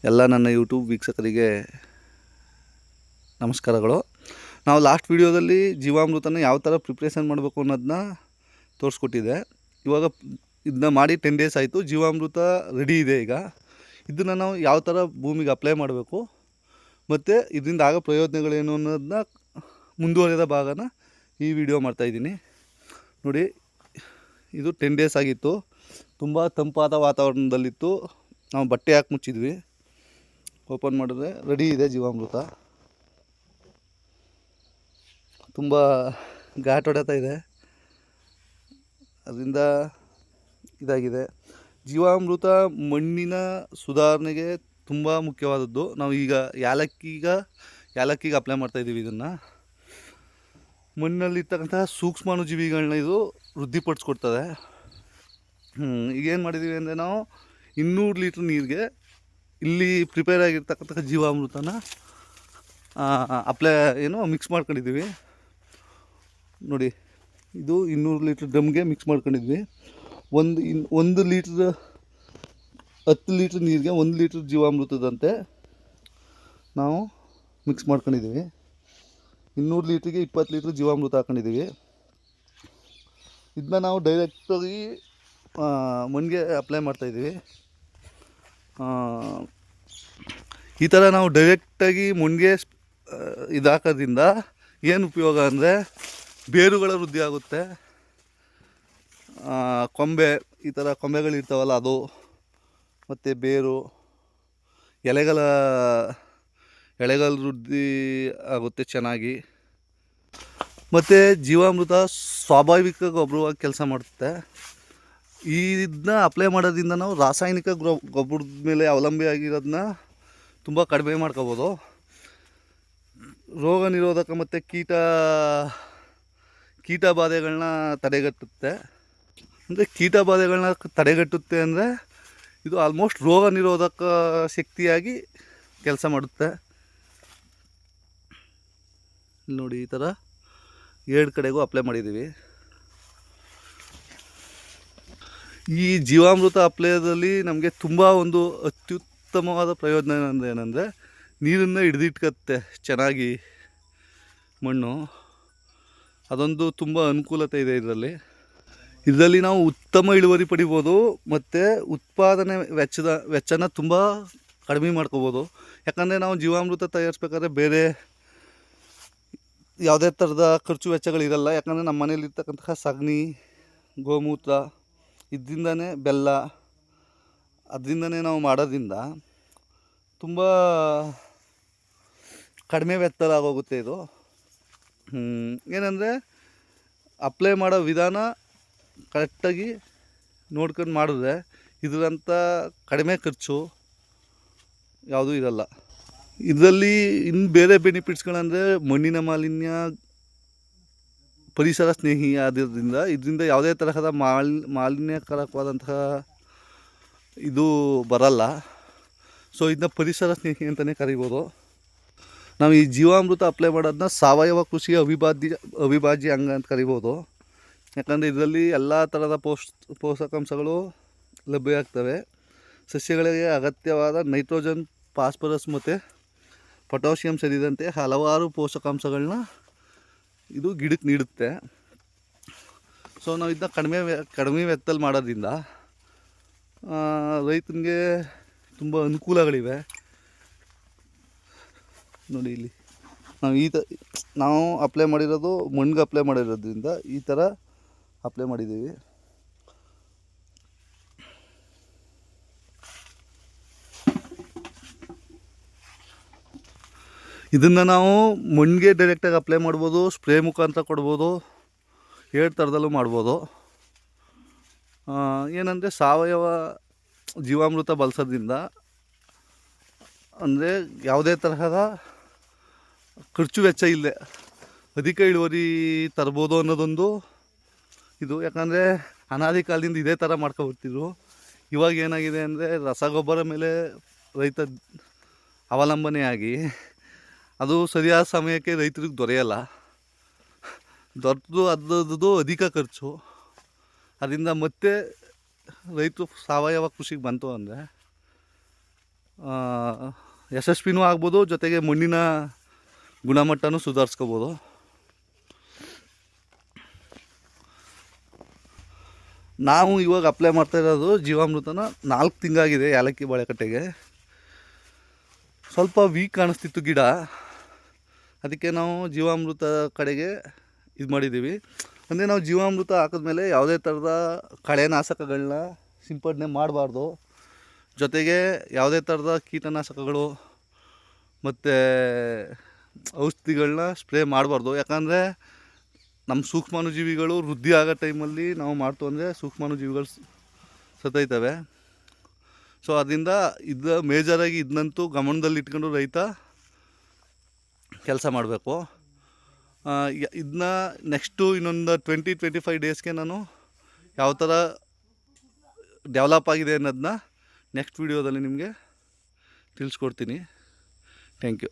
ಎಲ್ಲ ನನ್ನ ಯೂಟ್ಯೂಬ್ ವೀಕ್ಷಕರಿಗೆ ನಮಸ್ಕಾರಗಳು. ನಾವು ಲಾಸ್ಟ್ ವಿಡಿಯೋದಲ್ಲಿ ಜೀವಾಮೃತನ ಯಾವ ಥರ ಪ್ರಿಪ್ರೇಷನ್ ಮಾಡಬೇಕು ಅನ್ನೋದನ್ನ ತೋರಿಸ್ಕೊಟ್ಟಿದ್ದೆ. ಇವಾಗ ಇದನ್ನ ಮಾಡಿ 10 ಡೇಸ್ ಆಯಿತು. ಜೀವಾಮೃತ ರೆಡಿ ಇದೆ. ಈಗ ಇದನ್ನು ನಾವು ಯಾವ ಥರ ಭೂಮಿಗೆ ಅಪ್ಲೈ ಮಾಡಬೇಕು ಮತ್ತು ಇದರಿಂದ ಆಗೋ ಪ್ರಯೋಜನಗಳೇನು ಅನ್ನೋದನ್ನ ಮುಂದುವರೆದ ಭಾಗನ ಈ ವಿಡಿಯೋ ಮಾಡ್ತಾಯಿದ್ದೀನಿ. ನೋಡಿ, ಇದು 10 ಡೇಸ್ ಆಗಿತ್ತು. ತುಂಬ ತಂಪಾದ ವಾತಾವರಣದಲ್ಲಿತ್ತು. ನಾವು ಬಟ್ಟೆ ಹಾಕಿ ಮುಚ್ಚಿದ್ವಿ. ಓಪನ್ ಮಾಡಿದ್ರೆ ರೆಡಿ ಇದೆ ಜೀವಾಮೃತ. ತುಂಬ ಘಾಟ್ ಹೊಡೆತಾ ಇದೆ, ಅದರಿಂದ ಇದಾಗಿದೆ. ಜೀವಾಮೃತ ಮಣ್ಣಿನ ಸುಧಾರಣೆಗೆ ತುಂಬ ಮುಖ್ಯವಾದದ್ದು. ನಾವು ಈಗ ಯಾಲಕ್ಕಿಗೆ ಅಪ್ಲೈ ಮಾಡ್ತಾಯಿದ್ದೀವಿ. ಇದನ್ನು ಮಣ್ಣಲ್ಲಿರ್ತಕ್ಕಂತಹ ಸೂಕ್ಷ್ಮಾಣುಜೀವಿಗಳನ್ನ ಇದು ವೃದ್ಧಿಪಡಿಸ್ಕೊಡ್ತದೆ. ಈಗೇನು ಮಾಡಿದ್ದೀವಿ ಅಂದರೆ, ನಾವು 200 ಲೀಟ್ರ್ ನೀರಿಗೆ ಇಲ್ಲಿ ಪ್ರಿಪೇರ್ ಆಗಿರ್ತಕ್ಕಂಥ ಜೀವಾಮೃತನ ಮಿಕ್ಸ್ ಮಾಡ್ಕೊಂಡಿದ್ದೀವಿ. ನೋಡಿ, ಇದು 200 ಲೀಟ್ರ್ ಡ್ರಮ್ಗೆ ಮಿಕ್ಸ್ ಮಾಡ್ಕೊಂಡಿದ್ವಿ. 1 ಲೀಟ್ರ್ 10 ಲೀಟ್ರ್ ನೀರಿಗೆ 1 ಲೀಟ್ರ್ ಜೀವಾಮೃತದಂತೆ ನಾವು ಮಿಕ್ಸ್ ಮಾಡ್ಕೊಂಡಿದ್ದೀವಿ. 200 ಲೀಟ್ರಿಗೆ 20 ಲೀಟ್ರ್ ಜೀವಾಮೃತ ಹಾಕೊಂಡಿದ್ದೀವಿ. ಇದನ್ನ ನಾವು ಡೈರೆಕ್ಟಾಗಿ ಮಣ್ಣಿಗೆ ಅಪ್ಲೈ ಮಾಡ್ತಾಯಿದ್ದೀವಿ. ಈ ಥರ ನಾವು ಡೈರೆಕ್ಟಾಗಿ ಮಣ್ಣಿಗೆ ಇದು ಹಾಕೋದ್ರಿಂದ ಏನು ಉಪಯೋಗ ಅಂದರೆ, ಬೇರುಗಳ ವೃದ್ಧಿ ಆಗುತ್ತೆ. ಕೊಂಬೆ, ಈ ಥರ ಕೊಂಬೆಗಳಿರ್ತಾವಲ್ಲ ಅದು, ಮತ್ತು ಬೇರು, ಎಲೆಗಳ ವೃದ್ಧಿ ಆಗುತ್ತೆ ಚೆನ್ನಾಗಿ. ಮತ್ತು ಜೀವಾಮೃತ ಸ್ವಾಭಾವಿಕ ಗೊಬ್ಬರವಾಗಿ ಕೆಲಸ ಮಾಡುತ್ತೆ. ಇದನ್ನ ಅಪ್ಲೈ ಮಾಡೋದ್ರಿಂದ ನಾವು ರಾಸಾಯನಿಕ ಗೊಬ್ಬರದ ಮೇಲೆ ಅವಲಂಬಿಯಾಗಿರೋದನ್ನ ತುಂಬ ಕಡಿಮೆ ಮಾಡ್ಕೋಬೋದು. ರೋಗ ನಿರೋಧಕ ಮತ್ತು ಕೀಟ ಬಾಧೆಗಳನ್ನ ತಡೆಗಟ್ಟುತ್ತೆ. ಅಂದರೆ ಕೀಟ ಬಾಧೆಗಳನ್ನ ತಡೆಗಟ್ಟುತ್ತೆ ಅಂದರೆ ಇದು ಆಲ್ಮೋಸ್ಟ್ ರೋಗ ನಿರೋಧಕ ಶಕ್ತಿಯಾಗಿ ಕೆಲಸ ಮಾಡುತ್ತೆ. ನೋಡಿ, ಈ ಥರ 2 ಕಡೆಗೂ ಅಪ್ಲೈ ಮಾಡಿದ್ದೀವಿ. ಈ ಜೀವಾಮೃತ ಅಪ್ಲೈದಲ್ಲಿ ನಮಗೆ ತುಂಬ ಒಂದು ಅತ್ಯುತ್ತಮವಾದ ಪ್ರಯೋಜನ ಏನಂದರೆ, ನೀರನ್ನು ಹಿಡಿದಿಟ್ಕತ್ತೆ ಚೆನ್ನಾಗಿ ಮಣ್ಣು. ಅದೊಂದು ತುಂಬ ಅನುಕೂಲತೆ ಇದೆ ಇದರಲ್ಲಿ ನಾವು ಉತ್ತಮ ಇಳುವರಿ ಪಡಿಬೋದು ಮತ್ತು ಉತ್ಪಾದನೆ ವೆಚ್ಚನ ತುಂಬ ಕಡಿಮೆ ಮಾಡ್ಕೋಬೋದು. ಯಾಕಂದರೆ ನಾವು ಜೀವಾಮೃತ ತಯಾರಿಸ್ಬೇಕಾದ್ರೆ ಬೇರೆ ಯಾವುದೇ ಥರದ ಖರ್ಚು ವೆಚ್ಚಗಳಿರಲ್ಲ. ಯಾಕಂದರೆ ನಮ್ಮ ಮನೇಲಿರ್ತಕ್ಕಂತಹ ಸಗಣಿ, ಗೋಮೂತ್ರ, ಇದರಿಂದನೇ ಬೆಲ್ಲ, ಅದರಿಂದನೇ ನಾವು ಮಾಡೋದ್ರಿಂದ ತುಂಬ ಕಡಿಮೆ ವೆಚ್ಚ ಆಗೋಗುತ್ತೆ. ಇದು ಏನಂದರೆ, ಅಪ್ಲೈ ಮಾಡೋ ವಿಧಾನ ಕರೆಕ್ಟಾಗಿ ನೋಡ್ಕೊಂಡು ಮಾಡಿದ್ರೆ ಇದರಂಥ ಕಡಿಮೆ ಖರ್ಚು ಯಾವುದೂ ಇರಲ್ಲ. ಇದರಲ್ಲಿ ಇನ್ನು ಬೇರೆ ಬೆನಿಫಿಟ್ಸ್ಗಳಂದರೆ, ಮಣ್ಣಿನ ಮಾಲಿನ್ಯ ಪರಿಸರ ಸ್ನೇಹಿ ಆದ್ರಿಂದ ಇದರಿಂದ ಯಾವುದೇ ತರಹದ ಮಾಲಿನ್ಯಕಾರಕವಾದಂತಹ ಇದು ಬರಲ್ಲ. ಸೊ ಇದನ್ನ ಪರಿಸರ ಸ್ನೇಹಿ ಅಂತಲೇ ಕರಿಬೋದು. ನಾವು ಈ ಜೀವಾಮೃತ ಅಪ್ಲೈ ಮಾಡೋದನ್ನ ಸಾವಯವ ಕೃಷಿಯ ಅವಿಭಾಜ್ಯ ಅಂಗ ಅಂತ ಕರಿಬೋದು. ಯಾಕಂದರೆ ಇದರಲ್ಲಿ ಎಲ್ಲ ಥರದ ಪೋಷಕಾಂಶಗಳು ಲಭ್ಯ ಆಗ್ತವೆ. ಸಸ್ಯಗಳಿಗೆ ಅಗತ್ಯವಾದ ನೈಟ್ರೋಜನ್, ಫಾಸ್ಫರಸ್ ಮತ್ತು ಪೊಟ್ಯಾಷಿಯಂ ಸೇರಿದಂತೆ ಹಲವಾರು ಪೋಷಕಾಂಶಗಳನ್ನ ಇದು ಗಿಡಕ್ಕೆ ನೀಡುತ್ತೆ. ಸೊ ನಾವು ಇದನ್ನ ಕಡಿಮೆ ವೆಚ್ಚದಲ್ಲಿ ಮಾಡೋದ್ರಿಂದ ರೈತನಿಗೆ ತುಂಬ ಅನುಕೂಲಗಳಿವೆ. ನೋಡಿ, ಇಲ್ಲಿ ನಾವು ಅಪ್ಲೈ ಮಾಡಿರೋದು ಮಣ್ಣಿಗೆ ಅಪ್ಲೈ ಮಾಡಿರೋದ್ರಿಂದ ಈ ಥರ ಅಪ್ಲೈ ಮಾಡಿದ್ದೀವಿ. ಇದನ್ನು ನಾವು ಮಣ್ಣಿಗೆ ಡೈರೆಕ್ಟಾಗಿ ಅಪ್ಲೈ ಮಾಡ್ಬೋದು, ಸ್ಪ್ರೇ ಮುಖಾಂತರ ಕೊಡ್ಬೋದು, 2 ಥರದಲ್ಲೂ ಮಾಡ್ಬೋದು. ಏನಂದರೆ, ಸಾವಯವ ಜೀವಾಮೃತ ಬಳಸೋದ್ರಿಂದ ಅಂದರೆ ಯಾವುದೇ ತರಹದ ಖರ್ಚು ವೆಚ್ಚ ಇಲ್ಲದೆ ಅಧಿಕ ಇಳುವರಿ ತರ್ಬೋದು ಅನ್ನೋದೊಂದು ಇದು. ಯಾಕಂದರೆ ಅನಾದಿ ಕಾಲದಿಂದ ಇದೇ ಥರ ಮಾಡ್ಕೊಬಿಡ್ತಿದ್ರು. ಇವಾಗ ಏನಾಗಿದೆ ಅಂದರೆ, ರಸಗೊಬ್ಬರ ಮೇಲೆ ರೈತ ಅವಲಂಬನೆಯಾಗಿ ಅದು ಸರಿಯಾದ ಸಮಯಕ್ಕೆ ರೈತರಿಗೆ ದೊರೆಯಲ್ಲ. ಅದರದ್ದು ಅಧಿಕ ಖರ್ಚು. ಅದರಿಂದ ಮತ್ತೆ ರೈತರು ಸಾವಯವ ಕೃಷಿಗೆ ಬಂತು ಅಂದರೆ ಯಶಸ್ವಿನೂ ಆಗ್ಬೋದು, ಜೊತೆಗೆ ಮಣ್ಣಿನ ಗುಣಮಟ್ಟನೂ ಸುಧಾರಿಸ್ಕೋಬೋದು. ನಾವು ಇವಾಗ ಅಪ್ಲೈ ಮಾಡ್ತಾ ಇರೋದು ಜೀವಾಮೃತನ 4 ತಿಂಗಳಾಗಿದೆ. ಏಲಕ್ಕಿ ಬಾಳೆಕಟ್ಟೆಗೆ ಸ್ವಲ್ಪ ವೀಕ್ ಕಾಣಿಸ್ತಿತ್ತು ಗಿಡ, ಅದಕ್ಕೆ ನಾವು ಜೀವಾಮೃತ ಕಡೆಗೆ ಇದು ಮಾಡಿದ್ದೀವಿ. ಅಂದರೆ ನಾವು ಜೀವಾಮೃತ ಹಾಕಿದ್ಮೇಲೆ ಯಾವುದೇ ಥರದ ಕಳೆನಾಶಕಗಳನ್ನ ಸಿಂಪಡಣೆ ಮಾಡಬಾರ್ದು. ಜೊತೆಗೆ ಯಾವುದೇ ಥರದ ಕೀಟನಾಶಕಗಳು ಮತ್ತು ಔಷಧಿಗಳನ್ನ ಸ್ಪ್ರೇ ಮಾಡಬಾರ್ದು. ಯಾಕಂದರೆ ನಮ್ಮ ಸೂಕ್ಷ್ಮಾಣುಜೀವಿಗಳು ವೃದ್ಧಿ ಆಗೋ ಟೈಮಲ್ಲಿ ನಾವು ಮಾಡ್ತು ಅಂದರೆ ಸೂಕ್ಷ್ಮಾಣುಜೀವಿಗಳು ಸತ್ತೋಯ್ತವೆ. ಸೊ ಅದರಿಂದ ಮೇಜರಾಗಿ ಇದನ್ನಂತೂ ಗಮನದಲ್ಲಿ ಇಟ್ಕೊಂಡು ರೈತ ಕೆಲಸ ಮಾಡಬೇಕು. ಇದನ್ನ ನೆಕ್ಸ್ಟು ಇನ್ನೊಂದು 20-25 ಡೇಸ್ಗೆ ನಾನು ಯಾವ ಥರ ಡೆವಲಪ್ ಆಗಿದೆ ಅನ್ನೋದನ್ನ ನೆಕ್ಸ್ಟ್ ವೀಡಿಯೋದಲ್ಲಿ ನಿಮಗೆ ತಿಳಿಸ್ಕೊಡ್ತೀನಿ. Thank you.